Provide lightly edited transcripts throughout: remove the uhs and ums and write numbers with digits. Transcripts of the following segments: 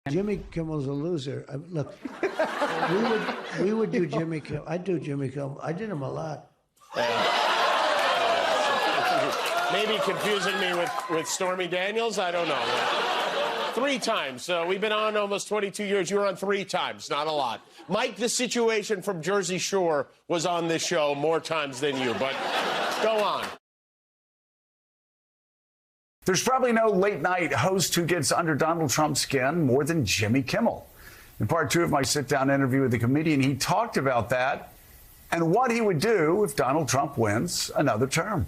Jimmy Kimmel's a loser. Look, we would do Jimmy Kimmel. I'd do Jimmy Kimmel. I did him a lot. Maybe confusing me with Stormy Daniels. I don't know. 3 times. We've been on almost 22 years. You were on 3 times. Not a lot. Mike, the situation from Jersey Shore, was on this show more times than you. But go on. There's probably no late-night host who gets under Donald Trump's skin more than Jimmy Kimmel. In part 2 of my sit-down interview with the comedian, he talked about that and what he would do if Donald Trump wins another term.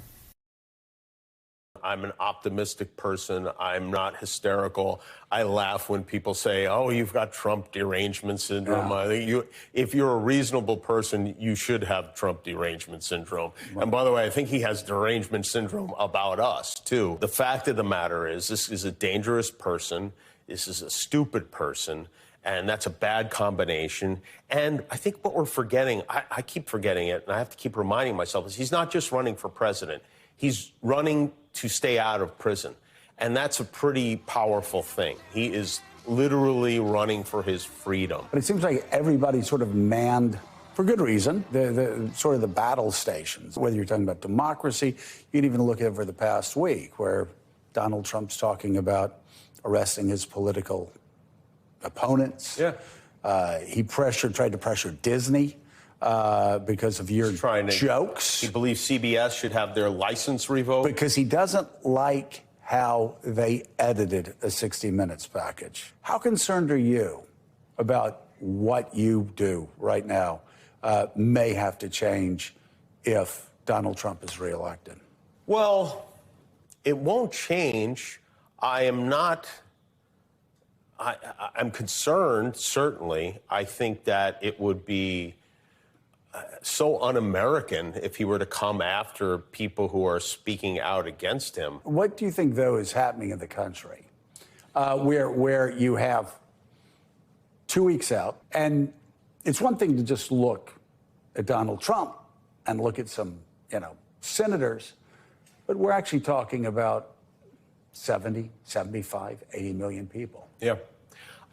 I'm an optimistic person. I'm not hysterical. I laugh when people say, oh, you've got Trump derangement syndrome. Yeah. I think if you're a reasonable person, you should have Trump derangement syndrome. Right. And by the way, I think he has derangement syndrome about us, too. The fact of the matter is, this is a dangerous person. This is a stupid person. And that's a bad combination. And I think what we're forgetting, I keep forgetting it, and I have to keep reminding myself, is he's not just running for president. He's running to stay out of prison. And that's a pretty powerful thing. He is literally running for his freedom. But it seems like everybody sort of manned, for good reason, the sort of the battle stations. Whether you're talking about democracy, you can even look over the past week where Donald Trump's talking about arresting his political opponents. Yeah. He tried to pressure Disney because of your jokes. He believes CBS should have their license revoked. Because he doesn't like how they edited a 60 Minutes package. How concerned are you about what you do right now may have to change if Donald Trump is reelected? Well, it won't change. I'm concerned, certainly. I think that it would be so un-American if he were to come after people who are speaking out against him. What do you think, though, is happening in the country where you have 2 weeks out, and it's one thing to just look at Donald Trump and look at some, senators, but we're actually talking about 70, 75, 80 million people. Yeah.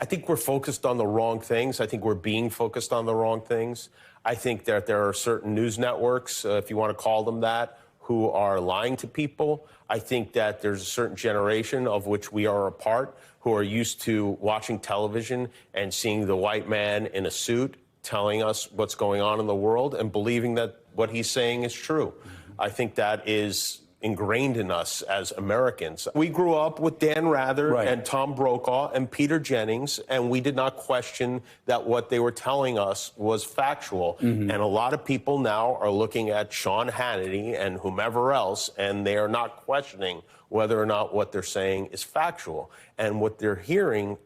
I think we're focused on the wrong things. I think we're being focused on the wrong things. I think that there are certain news networks, if you want to call them that, who are lying to people. I think that there's a certain generation of which we are a part who are used to watching television and seeing the white man in a suit telling us what's going on in the world and believing that what he's saying is true. I think that is ingrained in us as Americans. We grew up with Dan Rather and Tom Brokaw and Peter Jennings, and we did not question that what they were telling us was factual. And a lot of people now are looking at Sean Hannity and whomever else, and they are not questioning whether or not what they're saying is factual. And what they're hearing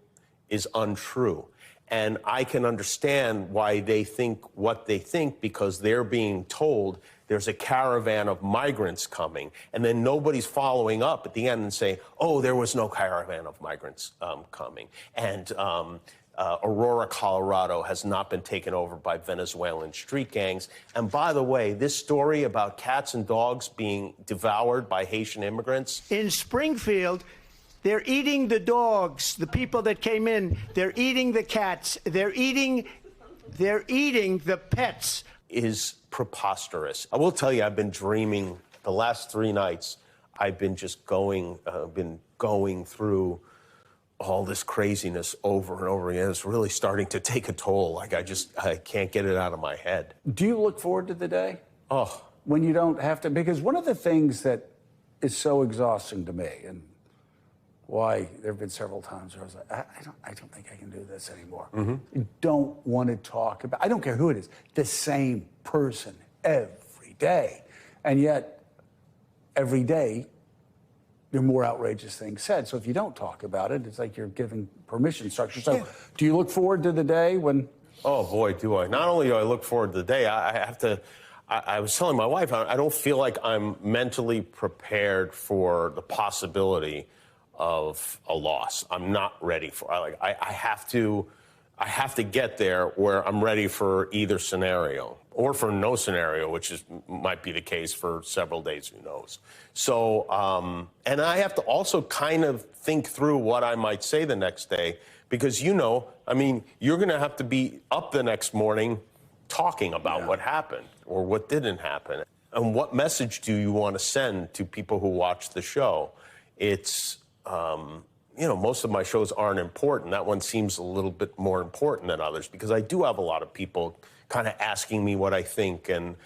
is untrue. And I can understand why they think what they think, because they're being told there's a caravan of migrants coming, and then nobody's following up at the end and say, oh, there was no caravan of migrants coming. And Aurora, Colorado has not been taken over by Venezuelan street gangs. And by the way, this story about cats and dogs being devoured by Haitian immigrants. In Springfield, they're eating the dogs, the people that came in. They're eating the cats. They're eating the pets. Is preposterous. I will tell you, I've been dreaming the last 3 nights. I've been just going through all this craziness over and over again. It's really starting to take a toll. Like I can't get it out of my head. Do you look forward to the day? Oh, when you don't have to, because one of the things that is so exhausting to me, and why there have been several times where I was like, I don't think I can do this anymore. I don't want to talk about, I don't care who it is, the same person every day. And yet, every day, there are more outrageous things said. So if you don't talk about it, it's like you're giving permission structure. So do you look forward to the day when? Oh, boy, do I. Not only do I look forward to the day, I was telling my wife, I don't feel like I'm mentally prepared for the possibility of a loss. I'm not ready for. I have to get there where I'm ready for either scenario, or for no scenario, which might be the case for several days. Who knows? So, and I have to also kind of think through what I might say the next day, Because, you know, I mean, you're going to have to be up the next morning talking about what happened or what didn't happen. And what message do you want to send to people who watch the show? It's, you know, most of my shows aren't important. That one seems a little bit more important than others because I do have a lot of people kind of asking me what I think and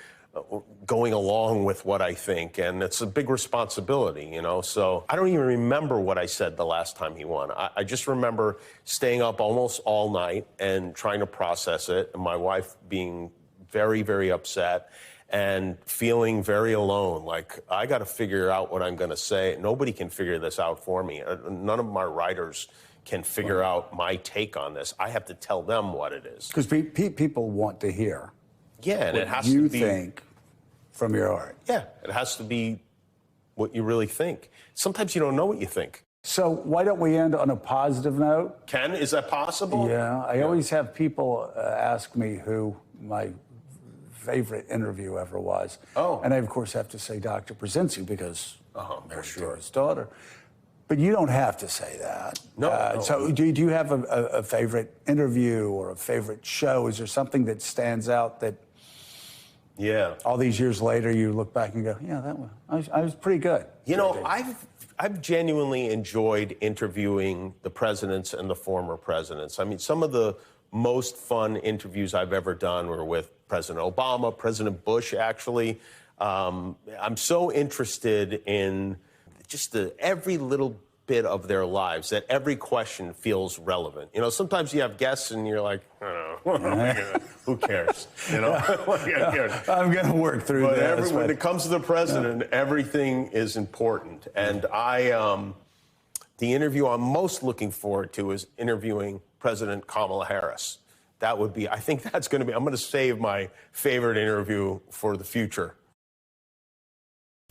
going along with what I think. And it's a big responsibility, you know. So I don't even remember what I said the last time he won. I just remember staying up almost all night and trying to process it, and my wife being very, very upset and feeling very alone. Like, I got to figure out what I'm going to say. Nobody can figure this out for me. None of my writers can figure out my take on this. I have to tell them what it is. Because people want to hear. Yeah, and what it has you to be. think from your art. Yeah, it has to be what you really think. Sometimes you don't know what you think. So why don't we end on a positive note? Ken, is that possible? Yeah, I always have people ask me who my favorite interview ever was. Oh. And I, of course, have to say Dr. Brzezinski because for sure. his daughter. But you don't have to say that. No. So do you have a favorite interview or a favorite show? Is there something that stands out that all these years later you look back and go, yeah, that one, I was pretty good? You know, I've genuinely enjoyed interviewing the presidents and the former presidents. I mean, some of the most fun interviews I've ever done were with President Obama, President Bush, actually. I'm so interested in just every little bit of their lives, that every question feels relevant. You know, sometimes you have guests and you're like, oh, who cares? You know, I'm going to work through that. When it comes to the president, everything is important. And the interview I'm most looking forward to is interviewing President Kamala Harris. That would be, I think that's going to be, I'm going to save my favorite interview for the future.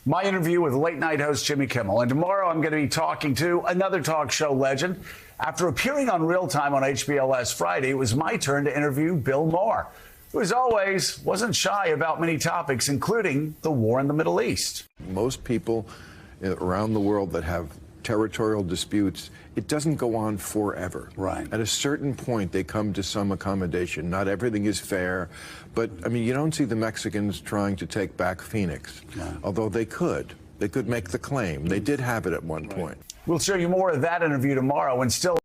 My interview with late night host Jimmy Kimmel. And tomorrow I'm going to be talking to another talk show legend. After appearing on Real Time on HBO last Friday, it was my turn to interview Bill Maher, who, as always, wasn't shy about many topics, including the war in the Middle East. Most people around the world that have territorial disputes, it doesn't go on forever. Right. At a certain point, they come to some accommodation. Not everything is fair, but I mean, you don't see the Mexicans trying to take back Phoenix, although they could. They could make the claim. They did have it at one point. We'll show you more of that interview tomorrow, and still